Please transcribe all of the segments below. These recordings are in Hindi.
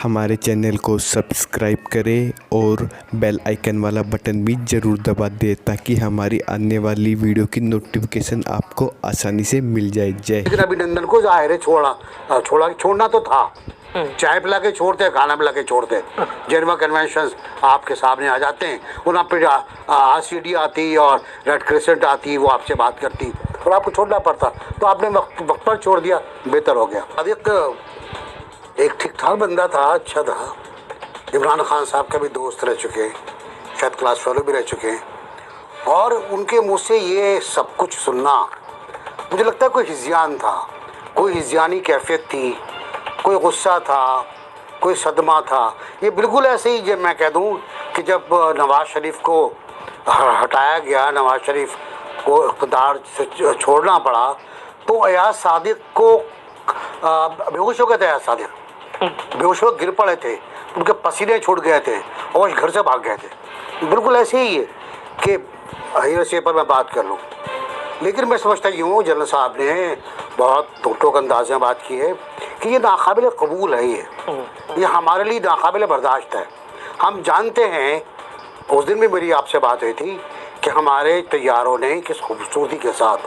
हमारे चैनल को सब्सक्राइब करें और बेल आइकन वाला बटन भी ज़रूर दबा दें ताकि हमारी आने वाली वीडियो की नोटिफिकेशन आपको आसानी से मिल जाए। जय लेकिन अभिनंदन को जाहिर है छोड़ना तो था। चाय पिला के छोड़ते, खाना पिला के छोड़ते। जेनेवा कन्वेंशन आपके सामने आ जाते हैं, वहाँ पे RCD आती और रेड क्रिसेंट आती, वो आपसे बात करती और आपको छोड़ना पड़ता, तो आपने वक्त पर छोड़ दिया, बेहतर हो गया। एक ठीक ठाक बंदा था, अच्छा था। इमरान खान साहब का भी दोस्त रह चुके, शायद क्लास फेलो भी रह चुके, और उनके मुँह से ये सब कुछ सुनना, मुझे लगता है कोई हिज़्यान था, कोई हिज़्यानी कैफियत थी, कोई गुस्सा था, कोई सदमा था। ये बिल्कुल ऐसे ही जब मैं कह दूं कि जब नवाज़ शरीफ को हटाया गया, नवाज़ शरीफ को इक़्तिदार से छोड़ना पड़ा, तो अयाज सादिक को बेहोश हो गए थे। अयाज सादिक बेहोश हो गिर पड़े थे, उनके पसीने छूट गए थे और वो घर से भाग गए थे। बिल्कुल ऐसे ही है कि हीरो पर मैं बात कर लूँ, लेकिन मैं समझता यूँ जनरल साहब ने बहुत टोक अंदाज में बात की है कि ये नाकाबिल कबूल है, ये हमारे लिए नाकाबिल बर्दाश्त है। हम जानते हैं, उस दिन भी मेरी आपसे बात हुई थी कि हमारे तैयारों ने किस खूबसूरती के साथ,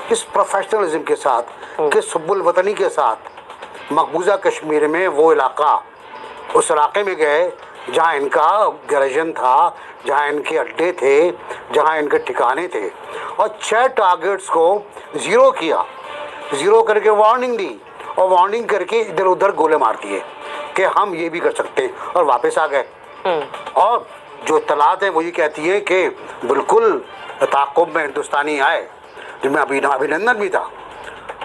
किस प्रोफेशनलिज्म के साथ, किस हुब्बुल वतनी के साथ मकबूजा कश्मीर में वो इलाका, उस इलाके में गए जहाँ इनका गैरेजन था, जहाँ इनके अड्डे थे, जहाँ इनके ठिकाने थे, और 6 टारगेट्स को ज़ीरो किया, ज़ीरो करके वार्निंग दी और वार्निंग करके इधर उधर गोले मार दिए कि हम ये भी कर सकते हैं, और वापस आ गए। और जो इत्तलात है वो ये कहती है कि बिल्कुल ताक़ुब में हिंदुस्तानी आए, जिनमें अभिनंदन भी था,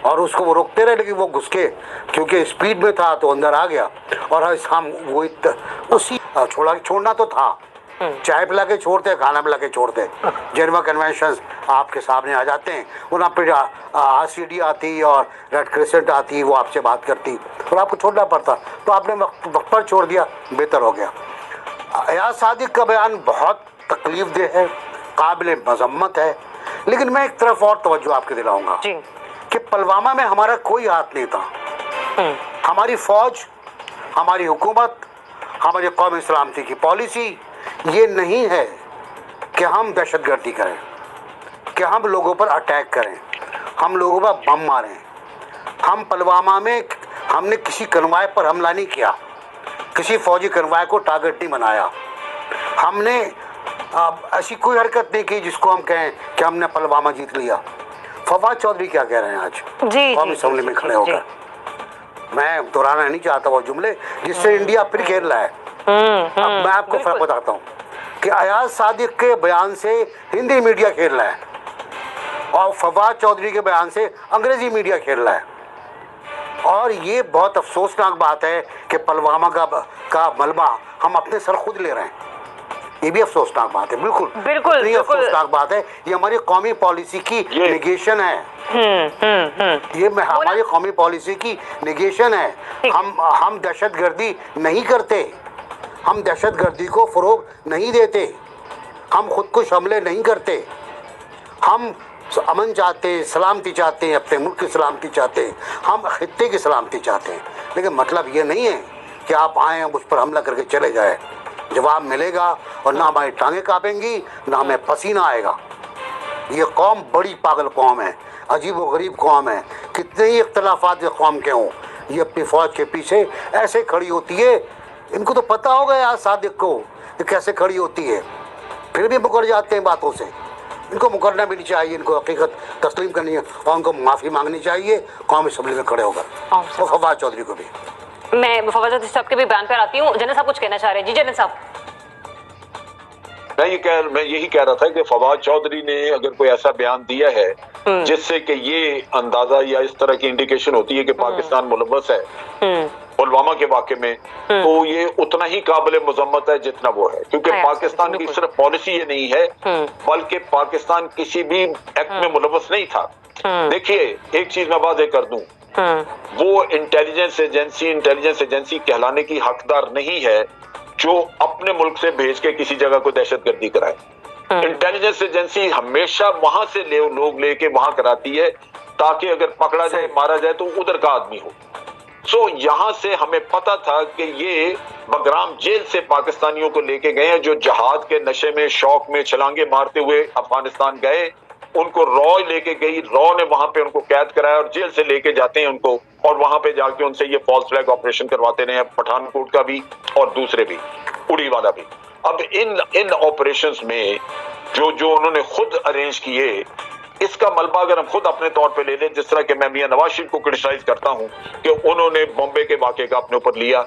और उसको वो रोकते रहे, लेकिन वो घुस के, क्योंकि स्पीड में था तो अंदर आ गया। और हम वो उसी छोड़ना तो था। चाय पिला के छोड़ते, खाना पिला के छोड़ते। जेनेवा कन्वेंशन आपके सामने आ जाते हैं, वहाँ पे RCD आती और रेड क्रिसेंट आती, वो आपसे बात करती और आपको छोड़ना पड़ता, तो आपने वक्त पर छोड़ दिया, बेहतर हो गया। अयाज सादिक का बयान बहुत तकलीफदेह है, काबिल मजम्मत है, लेकिन मैं एक तरफ और तवज्जो आपके दिलाऊंगा कि पुलवामा में हमारा कोई हाथ नहीं था। हमारी फौज, हमारी हुकूमत, हमारी कौमी सलामती की पॉलिसी ये नहीं है कि हम दहशतगर्दी करें, कि हम लोगों पर अटैक करें, हम लोगों पर बम मारें। हम पुलवामा में हमने किसी कन्वाय पर हमला नहीं किया, किसी फौजी कन्वाय को टारगेट नहीं बनाया, हमने ऐसी कोई हरकत नहीं की जिसको हम कहें कि हमने पुलवामा जीत लिया। फवाद चौधरी क्या कह रहे हैं आज कौमी असेंबली में खड़े होकर, मैं दोहराना नहीं चाहता वो जुमले जिससे इंडिया फिर खेल रहा है। अब मैं आपको फर्क बताता हूँ कि अयाज सादिक के बयान से हिंदी मीडिया खेल रहा है और फवाद चौधरी के बयान से अंग्रेजी मीडिया खेल रहा है, और ये बहुत अफसोसनाक बात है कि पुलवामा का मलबा हम अपने सर खुद ले रहे हैं। ये भी अफसोसनाक बात है, बिल्कुल बिल्कुल अफसोसनाक बात है। ये हमारी कौमी पॉलिसी की निगेशन है। ये हमारी कौमी पॉलिसी की निगेशन है। हम दहशतगर्दी नहीं करते, हम दहशतगर्दी को फरोग नहीं देते, हम खुद को हमले नहीं करते, हम अमन चाहते हैं, सलामती चाहते हैं, अपने मुल्क की सलामती चाहते हैं, हम खित्ते की सलामती चाहते हैं। लेकिन मतलब ये नहीं है कि आप आए उस पर हमला करके चले जाए। जवाब मिलेगा, और ना हमारी टांगें कांपेंगी, ना हमें पसीना आएगा। ये कौम बड़ी पागल कौम है, अजीब व गरीब कौम है, कितने ही इख्तलाफात ये कौम के हों, ये अपनी फ़ौज के पीछे ऐसे खड़ी होती है। इनको तो पता होगा यार सादिक को कि कैसे खड़ी होती है, फिर भी मुकर जाते हैं बातों से। इनको मुकरना भी नहीं चाहिए, इनको हकीकत तस्लीम करनी है और उनको माफ़ी मांगनी चाहिए कौमी असेंबली में खड़े होकर, और फवाद चौधरी को भी। मैं फवाद चौधरी साहब के भी बयान पर आती हूँ। जनरल साहब कुछ कहना चाह रहे हैं? जी जनरल साहब। मैं यही कह रहा था कि फवाद चौधरी ने अगर कोई ऐसा बयान दिया है जिससे कि ये अंदाजा या इस तरह की इंडिकेशन होती है कि पाकिस्तान मुलव्वस है पुलवामा के वाक़े में, तो ये उतना ही काबिल मुज़म्मत है जितना वो है, क्योंकि पाकिस्तान की सिर्फ पॉलिसी ये नहीं है बल्कि पाकिस्तान किसी भी एक्ट में मुलव्वस नहीं था। देखिए, एक चीज मैं वाज़ेह कर दूं, वो इंटेलिजेंस एजेंसी कहलाने की हकदार नहीं है जो अपने मुल्क से भेज के किसी जगह को दहशतगर्दी कराए। इंटेलिजेंस एजेंसी हमेशा वहां से लोग लेके वहां कराती है ताकि अगर पकड़ा जाए, मारा जाए तो उधर का आदमी हो। सो यहाँ से हमें पता था कि ये बगराम जेल से पाकिस्तानियों को लेके गए हैं जो जहाद के नशे में शौक में छलांगे मारते हुए अफगानिस्तान गए, उनको रॉ लेके गई, रॉ ने वहां पे उनको कैद कराया और जेल से लेके जाते हैं उनको, और वहां पे जाके उनसे ये फॉल्स फ्लैग ऑपरेशन करवाते रहे, पठानकोट का भी और दूसरे भी, उड़ी वाला भी। अब इन ऑपरेशंस में जो उन्होंने खुद अरेंज किए, इसका मलबा अगर हम खुद अपने तौर पे ले लें, जिस तरह के मैं मियां नवाज शरीफ को क्रिटिसाइज करता हूं कि उन्होंने बॉम्बे के वाक़े का अपने ऊपर लिया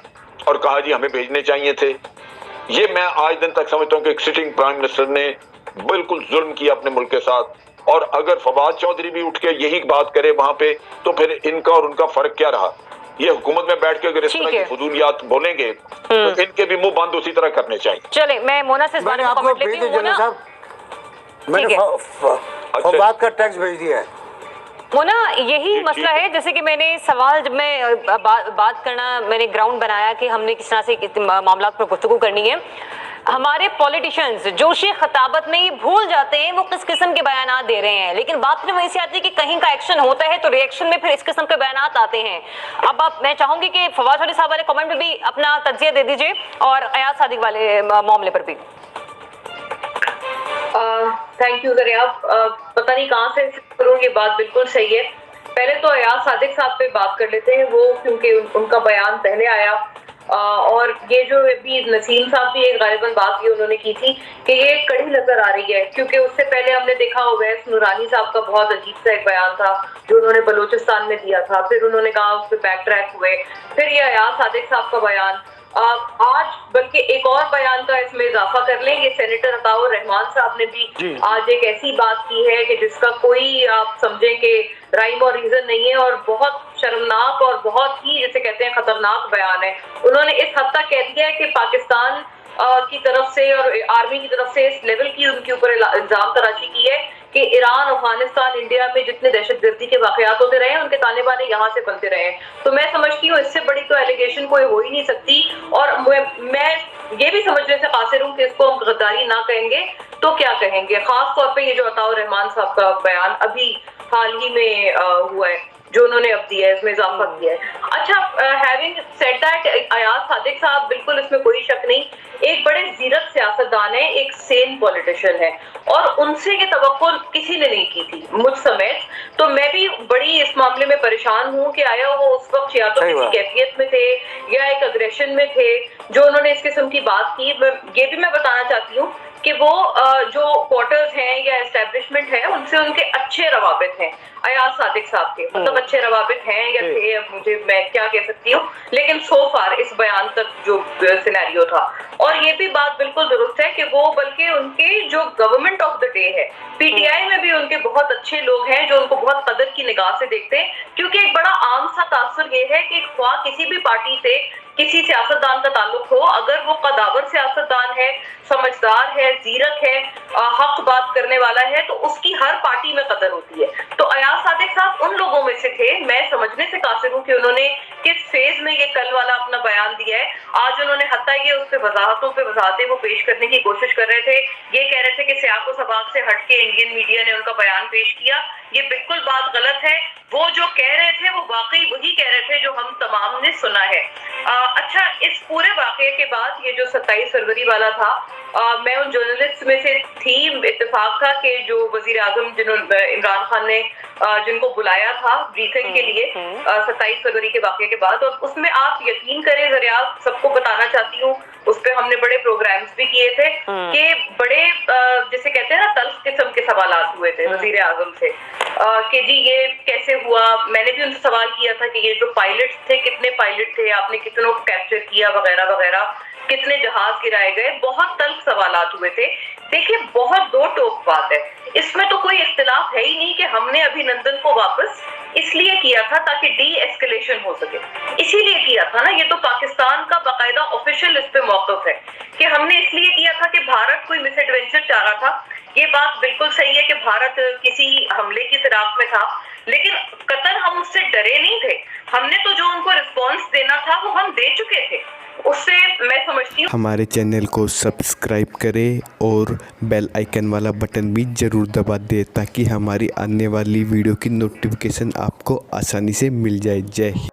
और कहा जी हमें भेजने चाहिए थे, ये मैं आज दिन तक समझता हूं कि एक सिटिंग प्राइम मिनिस्टर ने बिल्कुल जुल्म किया अपने मुल्क के साथ। और अगर फवाद चौधरी भी उठ के यही बात करे वहां पे, तो फिर इनका और उनका फर्क क्या रहा? ये हुकूमत में बैठ के अगर इस तरह की फजूलियात बोलेंगे तो इनके भी मुंह बंद उसी तरह करने चाहिए। चले, मैं मोना से इस बारे में कमेंट लेती हूं। मोना, मैंने फवाद का टैक्स भेज दिया है। मोना, यही मसला है, जैसे कि मैंने सवाल जब मैं बात करना, मैंने ग्राउंड बनाया कि हमने किस तरह से मामला पर गुफ्तगू करनी है। हमारे पॉलिटिशियंस जोशी खताबत में ही भूल जाते हैं वो किस किस्म के बयानात दे रहे हैं, लेकिन बात में वहीं से आती है कि कहीं का एक्शन होता है तो रिएक्शन में फिर इस किस्म के बयानात आते हैं। अब मैं चाहूंगी कि फवाद चौधरी साहब वाले कमेंट में भी अपना तज्जिया दे दीजिए और अयाज सादिक वाले मामले पर भी। Thank you Dariyab. पता नहीं कहाँ से करूँ, ये बात बिल्कुल सही है। पहले तो अयाज सादिक साहब पे बात कर लेते हैं, वो क्योंकि उनका बयान पहले आया, और ये जो भी नसीम साहब भी एक गालिबन बात की उन्होंने की थी कि ये कड़ी नजर आ रही है, क्योंकि उससे पहले हमने देखा ओवैस नूरानी साहब का बहुत अजीब सा एक बयान था जो उन्होंने बलूचिस्तान में दिया था, फिर उन्होंने कहा उस पर बैक ट्रैक हुए, फिर ये अयाज सादिक साहब का बयान, आज बल्कि एक और बयान का इसमें इजाफा कर लें, ये सेनेटर अताउर रहमान साहब ने भी आज एक ऐसी बात की है कि जिसका कोई आप समझें कि राइम और रीजन नहीं है, और बहुत शर्मनाक और बहुत ही जिसे कहते हैं खतरनाक बयान है। उन्होंने इस हद तक कह दिया है कि पाकिस्तान की तरफ से और आर्मी की तरफ से इस लेवल की उनके ऊपर इल्जाम तराशी की है कि ईरान, अफगानिस्तान, इंडिया में जितने दहशतगर्दी के वाकयात होते रहे उनके तालिबान यहाँ से बनते रहे। तो मैं समझती हूँ इससे बड़ी तो एलिगेशन कोई हो ही नहीं सकती, और मैं ये भी समझने से कासिर हूँ कि इसको हम गद्दारी ना कहेंगे तो क्या कहेंगे, खास तौर पे ये जो अताउर रहमान साहब का बयान अभी हाल ही में हुआ है जो उन्होंने अब दिया है, इसमें इजाफा किया है। अच्छा, having said that, Ayaz Sadiq साहब बिल्कुल इसमें कोई शक नहीं एक बड़े जीरक सियासतदान है, एक सेन पॉलिटिशियन है, और उनसे ये तवक्को किसी ने नहीं की थी, मुझ समेत। तो मैं भी बड़ी इस मामले में परेशान हूँ कि आया वो उस वक्त या तो किसी कैफियत में थे या एक अग्रेशन में थे जो उन्होंने इस किस्म की बात की। ये भी मैं बताना चाहती हूँ कि वो जो क्वार्टर्स हैं या एस्टेब्लिशमेंट है उनसे उनके अच्छे रवाबित हैं अयाज सादिक साहब के, मतलब अच्छे रवाबित हैं या थे, मुझे मैं क्या कह सकती हूँ, लेकिन सो फार इस बयान तक जो सिनेरियो था। और ये भी बात बिल्कुल दुरुस्त है कि वो बल्कि उनके जो गवर्नमेंट ऑफ द डे है पीटीआई में भी उनके बहुत अच्छे लोग हैं जो उनको बहुत कदर की निगाह से देखते हैं, क्योंकि एक बड़ा आम सा तासुर ये है कि ख्वाह किसी भी पार्टी से किसी सियासतदान का ताल्लुक हो, अगर वो कदावर सियासतदान है, समझदार है, जीरक है, हक बात करने वाला है, तो उसकी हर पार्टी में कदर होती है। तो अयाज सादिक साहब उन लोगों में से थे। मैं समझने से कासिर हूँ कि उन्होंने किस फेज में ये कल वाला अपना बयान दिया है। आज उन्होंने हत्ता ये उस पर वजाहतें वो पेश करने की कोशिश कर रहे थे, ये कह रहे थे कि सियाक व सबाक से हटके इंडियन मीडिया ने उनका बयान पेश किया। ये बिल्कुल बात गलत है। वो जो कह रहे थे वो वाकई वही कह रहे थे जो हम तमाम ने सुना है। अच्छा, इस पूरे वाकये के बाद ये जो 27 फरवरी वाला था, मैं उन जर्नलिस्ट में से थी, इत्तेफाक था कि जो वजीर आजम इमरान खान ने जिनको बुलाया था ब्रीफिंग के लिए 27 फरवरी के वाकये के बाद, और उसमें आप यकीन करें, जरिया सबको बताना चाहती हूँ, उस पर हमने बड़े प्रोग्राम्स भी किए थे कि बड़े जैसे कहते हैं ना तल्ख किस्म के सवालात हुए थे वजीर आजम से कि जी ये कैसे हुआ। मैंने भी उनसे सवाल किया था कि ये जो पायलट थे, कितने पायलट थे, आपने कितनों को कैप्चर किया वगैरह वगैरह, कितने जहाज गिराए गए, बहुत तल्ख सवालात हुए थे। देखिए, बहुत दो टोक बात है, इसमें तो कोई इख्तिलाफ है ही नहीं कि हमने अभिनंदन को वापस इसलिए किया था ताकि डी एस्केलेशन हो सके, इसीलिए किया था ना। ये तो पाकिस्तान का बाकायदा ऑफिशियल इस पे मौक़िफ़ है कि हमने इसलिए किया था कि भारत कोई मिस एडवेंचर चाह रहा था। ये बात बिल्कुल सही है कि भारत किसी हमले की फिराक में था, लेकिन कतई हम उससे डरे नहीं थे। हमने तो जो उनको रिस्पॉन्स देना था वो हम दे चुके थे। उससे मैं समझती हूँ। हमारे चैनल को सब्सक्राइब करें और बेल आइकन वाला बटन भी ज़रूर दबा दें ताकि हमारी आने वाली वीडियो की नोटिफिकेशन आपको आसानी से मिल जाए। जय हिंद।